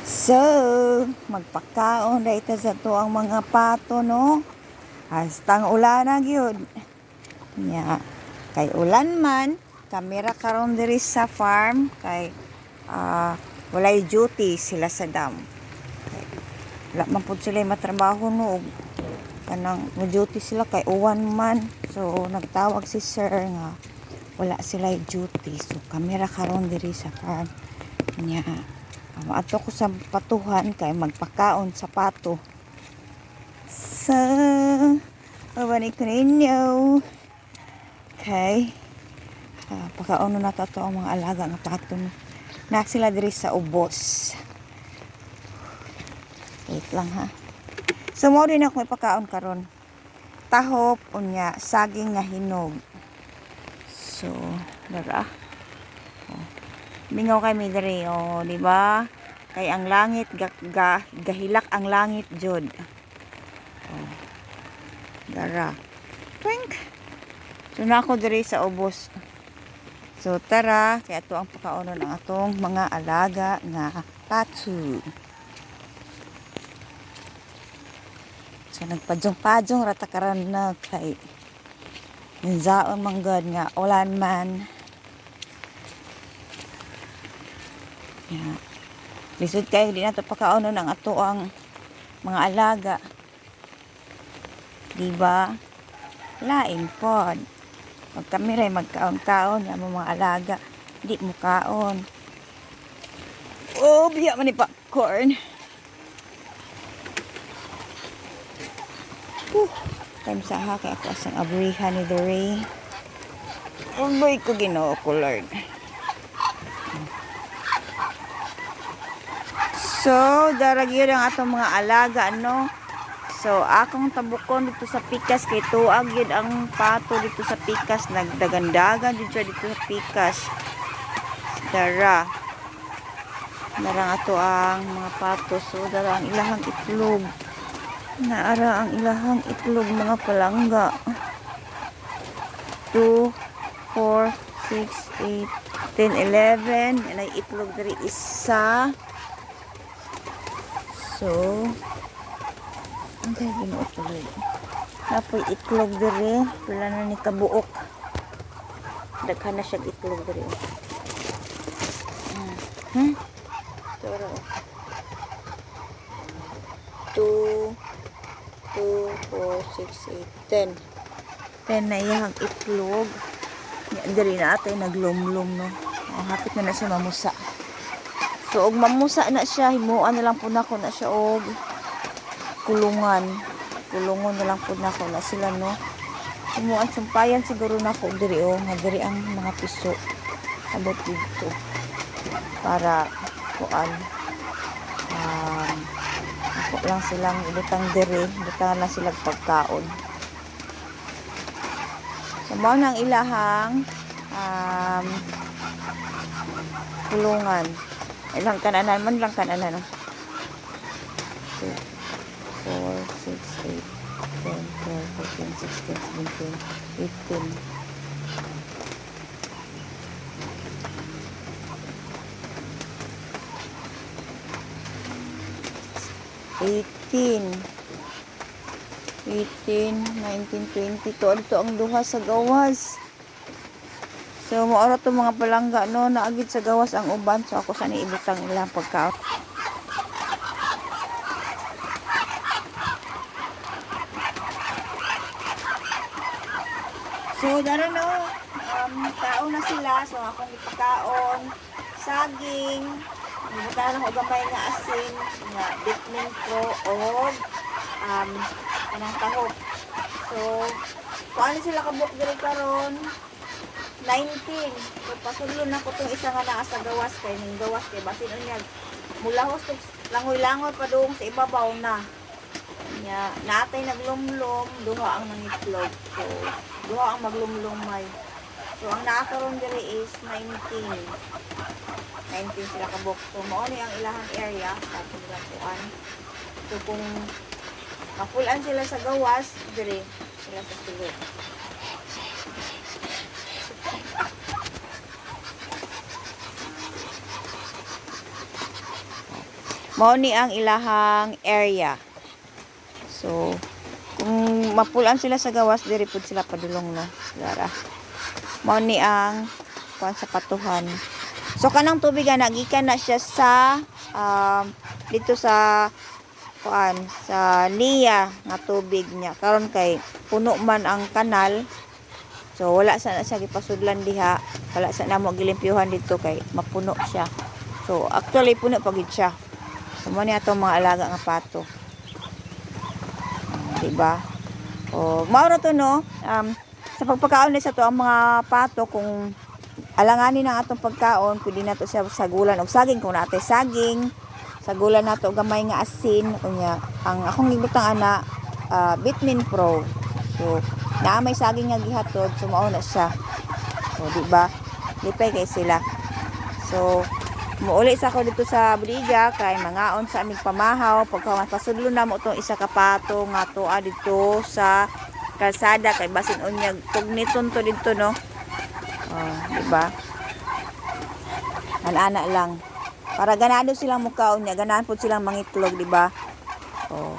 So, magpakaon dito sa to ang mga pato, no? Hastang ulan na gyud. Nya, kay ulan man, kamera karon diri sa farm kay walay duty sila sa dam. Wala man pud sila matrabaho no. Kanang mo duty sila kay uwan man. So, nagtawag si sir nga wala sila duty. So, kamera karon diri sa farm. Nya, ato ko sa patuhan kay magpakaon sa pato. So, mabanig ko ninyo. Okay. Pakaon na to ang mga alaga nga pato. Na sila diri sa ubos. Wait lang ha. So, mo din ako ipakaon karon. Tahop unya saging nga hinog. So, dara. Mingaw kay mi diri, di ba? Kay ang langit gahilak ang langit jud. Dara. Twink. So na ako diri sa ubos. So tara, kay ato ang pakaonon ang atong mga alaga nga pato. So nagpadyong-padyong rata karon na kay zaon man god nga ulan man. Yeah. Lisod kayo, di na ito pakaonon ang ato ang mga alaga. Diba? Lain pod. Pag kami rin magkaon-kaon, yung mga alaga, di mo kaon. Oh, biya man ni popcorn. Time sa ha, kaya ako asang abrihan ni Dore. Oh boy, ko ginoo ko, Lord. So, daragyo ang atong mga alaga, no? So, akong tabukon dito sa pikas, kay tuag yun ang pato dito sa pikas, nagdagandagan dito sa pikas. Dara. Dara nga to ang mga pato. So, dara ang ilahang itlog. Naara ang ilahang itlog, mga palangga. 2, 4, 6, 8, 10, 11. Yan ay itlog dari isa. So, ang kaya ginuot tuloy. Napoy itlog diri. Wala na ni kabuok. Daghan na siya itlog diri. Toro. 2, 4, 6, 8, 10. 10 na iyang itlog. Diri na atay naglumlum, no. Hapit na siya mamusa. So, og mamusa na siya, himuan na lang po na ko na siya og kulungan. Kulungon na lang po na ko na sila, no. Himuan sumpayan siguro na ko diri, nga diri ang mga piso. Abot dito. Para kuan. Ako lang silang ibutang diri. Ibutang lang silang pagkaon. So, mao nang ilahang kulungan. Ilang kananan man lang kananan. 2, 4, 6, 8, 10, 12, 13, 14, 15, 18, 19, 20. Ito ang duha sa gawas. So, maura to mga palangga, no, naagid sa gawas ang uban. So, ako sana ibutang ilang pagkaot. So, daro no, kaon na sila. So, akong ipakaon, saging, ibutang ako gamay nga asin, nga bitmin ko, o kanang tahop. So, kuan sila kabuk diri karon 19. So, pasulon na ko itong isa nga naa sa gawas kay ning gawas kay basin unya mulahos to langoy-langoy pa doong sa ibabaw na. Nya natay naglumlum, duha ang nangitlog. So, duha ang maglumlumay. So, ang naa karon diri is 19. 19 sila kabuk. So, mao ni ang ilahang area sa kuan. So, kung mapulan sila sa gawas, diri sila sa sulod. Mao ni ang ilahang area. So kung mapulan sila sa gawas, diri pud sila padulong no. Dara. Mao ni ang kuan sa patuhan. So kanang tubig ana gikan na siya sa dito sa kuan sa liya nga tubig niya. Karon kay puno man ang kanal. So wala sa na siya gipasudlan diha. Wala sa namo gilimpyuhan dito kay mapuno siya. So actually puno pagid siya. So mo ni atong mga alaga nga pato. Diba? O mao ra to no. Sa pagpakaon ni sa to ang mga pato kung alanganin ang atong pagkaon, pwede na to siya sagulan og saging kung naatay saging. Sagulan na to gamay nga asin unya. Ang akong gibutang ana Vitamin Pro. So naa may saging nga gihatod, so mao na siya. So di ba? Lipay kay sila. So muuli sa ako dito sa Bodega kay mangaon sa aming pamahaw pagka pasudlo na mo tong isa ka pato nga tuwa dito sa kalsada kay basin unyag tugniton to dito no. Di ba? Ana lang. Para ganado silang mukaon niya, ganahan po silang mangitlog, di ba? Oh.